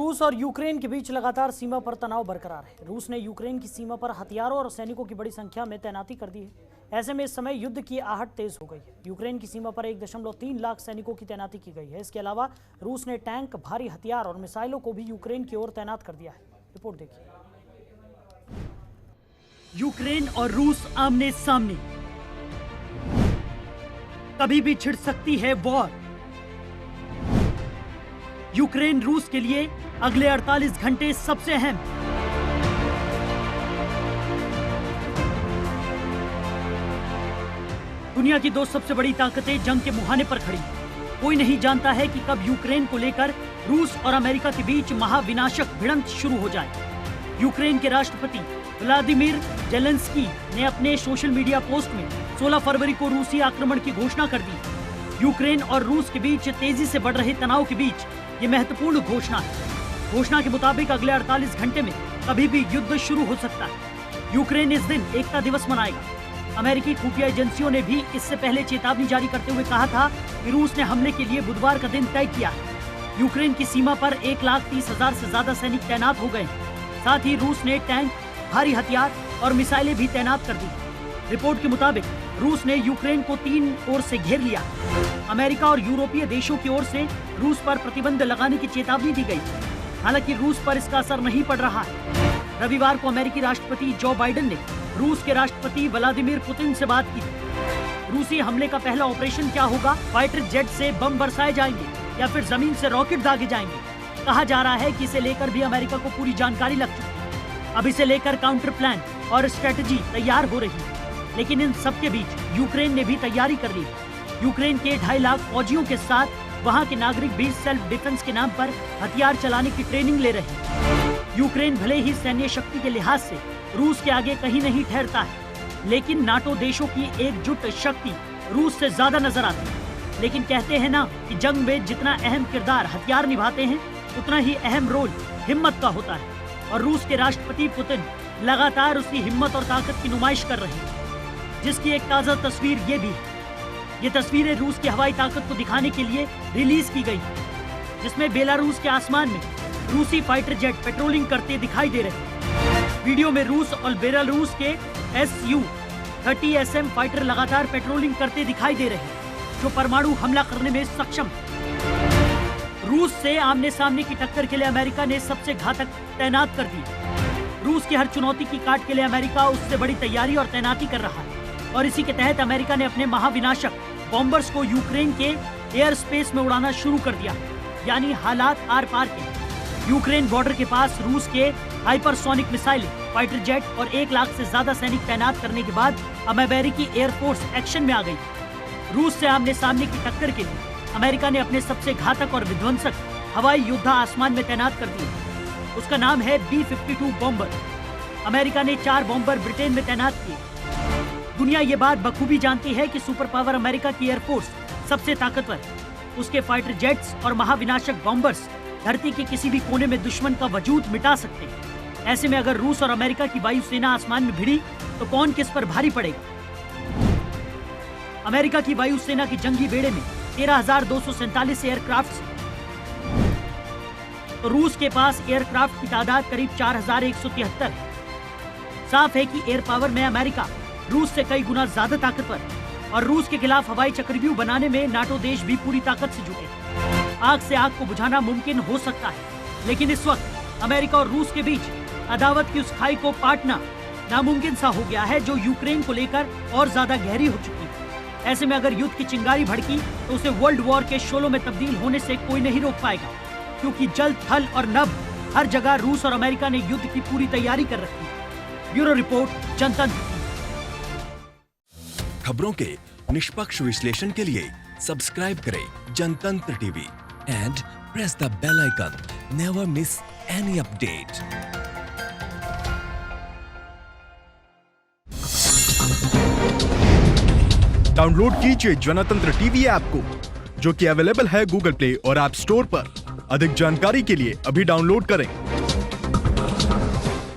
रूस और यूक्रेन के बीच लगातार सीमा पर तनाव बरकरार है। रूस ने यूक्रेन की सीमा पर हथियारों और सैनिकों की बड़ी संख्या में तैनाती कर दी है। ऐसे में इस समय युद्ध की आहट तेज हो गई है। यूक्रेन की सीमा पर 1.3 लाख सैनिकों की तैनाती की गई है। इसके अलावा रूस ने टैंक, भारी हथियार और मिसाइलों को भी यूक्रेन की ओर तैनात कर दिया है। रिपोर्ट देखिए। यूक्रेन और रूस आमने सामने, कभी भी छिड़ सकती है वॉर। यूक्रेन रूस के लिए अगले 48 घंटे सबसे अहम। दुनिया की दो सबसे बड़ी ताकतें जंग के मुहाने पर खड़ी। कोई नहीं जानता है कि कब यूक्रेन को लेकर रूस और अमेरिका के बीच महाविनाशक भिड़ंत शुरू हो जाए। यूक्रेन के राष्ट्रपति व्लादिमीर जेलेंस्की ने अपने सोशल मीडिया पोस्ट में 16 फरवरी को रूसी आक्रमण की घोषणा कर दी। यूक्रेन और रूस के बीच तेजी से बढ़ रहे तनाव के बीच ये महत्वपूर्ण घोषणा है। घोषणा के मुताबिक अगले 48 घंटे में कभी भी युद्ध शुरू हो सकता है। यूक्रेन इस दिन एकता दिवस मनाएगा। अमेरिकी खुफिया एजेंसियों ने भी इससे पहले चेतावनी जारी करते हुए कहा था कि रूस ने हमले के लिए बुधवार का दिन तय किया है। यूक्रेन की सीमा पर 1,30,000 से ज्यादा सैनिक तैनात हो गए हैं। साथ ही रूस ने टैंक, भारी हथियार और मिसाइलें भी तैनात कर दी। रिपोर्ट के मुताबिक रूस ने यूक्रेन को 3 ओर से घेर लिया। अमेरिका और यूरोपीय देशों की ओर से रूस पर प्रतिबंध लगाने की चेतावनी दी गई। हालांकि रूस पर इसका असर नहीं पड़ रहा है। रविवार को अमेरिकी राष्ट्रपति जो बाइडेन ने रूस के राष्ट्रपति व्लादिमीर पुतिन से बात की। रूसी हमले का पहला ऑपरेशन क्या होगा? फाइटर जेट से बम बरसाए जाएंगे या फिर जमीन से रॉकेट दागे जाएंगे? कहा जा रहा है कि इसे लेकर भी अमेरिका को पूरी जानकारी लग चुकी है। अब इसे लेकर काउंटर प्लान और स्ट्रेटजी तैयार हो रही है। लेकिन इन सबके बीच यूक्रेन ने भी तैयारी कर ली। यूक्रेन के 2.5 लाख फौजियों के साथ वहां के नागरिक भी सेल्फ डिफेंस के नाम पर हथियार चलाने की ट्रेनिंग ले रहे हैं। यूक्रेन भले ही सैन्य शक्ति के लिहाज से रूस के आगे कहीं नहीं ठहरता है, लेकिन नाटो देशों की एकजुट शक्ति रूस से ज्यादा नजर आती है। लेकिन कहते हैं ना कि जंग में जितना अहम किरदार हथियार निभाते हैं, उतना ही अहम रोल हिम्मत का होता है। और रूस के राष्ट्रपति पुतिन लगातार उसकी हिम्मत और ताकत की नुमाइश कर रहे हैं, जिसकी एक ताजा तस्वीर ये भी है। ये तस्वीरें रूस की हवाई ताकत को दिखाने के लिए रिलीज की गई, जिसमें बेलारूस के आसमान में रूसी फाइटर जेट पेट्रोलिंग करते दिखाई दे रहे हैं। वीडियो में रूस और बेलारूस के Su-30SM फाइटर लगातार पेट्रोलिंग करते दिखाई दे रहे हैं, जो परमाणु हमला करने में सक्षम है। रूस से आमने सामने की टक्कर के लिए अमेरिका ने सबसे घातक तैनात कर दी। रूस की हर चुनौती की काट के लिए अमेरिका उससे बड़ी तैयारी और तैनाती कर रहा है। और इसी के तहत अमेरिका ने अपने महाविनाशक बॉम्बर्स को यूक्रेन के एयर स्पेस में उड़ाना शुरू कर दिया। यानी हालात आर पार के। यूक्रेन बॉर्डर के पास रूस के हाइपरसोनिक मिसाइलें, फाइटर जेट और 1 लाख से ज्यादा सैनिक तैनात करने के बाद अब अमेरिकी एयरफोर्स एक्शन में आ गई। रूस से आमने सामने की टक्कर के लिए अमेरिका ने अपने सबसे घातक और विध्वंसक हवाई योद्धा आसमान में तैनात कर दिए। उसका नाम है B-52 बॉम्बर। अमेरिका ने 4 बॉम्बर ब्रिटेन में तैनात किए। दुनिया ये बात बखूबी जानती है कि सुपर पावर अमेरिका की एयरफोर्स सबसे ताकतवर है। उसके फाइटर जेट्स और महाविनाशक बॉम्बर्स धरती के किसी भी कोने में दुश्मन का वजूद मिटा सकते हैं। ऐसे में अगर रूस और अमेरिका की वायुसेना आसमान में भिड़ी तो कौन किस पर भारी पड़ेगा? अमेरिका की वायुसेना की जंगी बेड़े में 13,247 एयरक्राफ्ट, तो रूस के पास एयरक्राफ्ट की तादाद करीब 4,173 है। साफ है कि एयर पावर में अमेरिका रूस से कई गुना ज्यादा ताकतवर है। और रूस के खिलाफ हवाई चक्रव्यूह बनाने में नाटो देश भी पूरी ताकत से जुटे। आग से आग को बुझाना मुमकिन हो सकता है, लेकिन इस वक्त अमेरिका और रूस के बीच अदावत की उस खाई को पाटना नामुमकिन सा हो गया है, जो यूक्रेन को लेकर और ज्यादा गहरी हो चुकी है। ऐसे में अगर युद्ध की चिंगारी भड़की तो उसे वर्ल्ड वॉर के शोलों में तब्दील होने से कोई नहीं रोक पाएगा, क्योंकि जल, थल और नभ हर जगह रूस और अमेरिका ने युद्ध की पूरी तैयारी कर रखी है। ब्यूरो रिपोर्ट, जनतंत्र। खबरों के निष्पक्ष विश्लेषण के लिए सब्सक्राइब करें Jantantra TV and press the bell icon. Never miss any update. Download कीजिए जनतंत्र टीवी ऐप को, जो कि अवेलेबल है गूगल प्ले और ऐप स्टोर पर। अधिक जानकारी के लिए अभी डाउनलोड करें।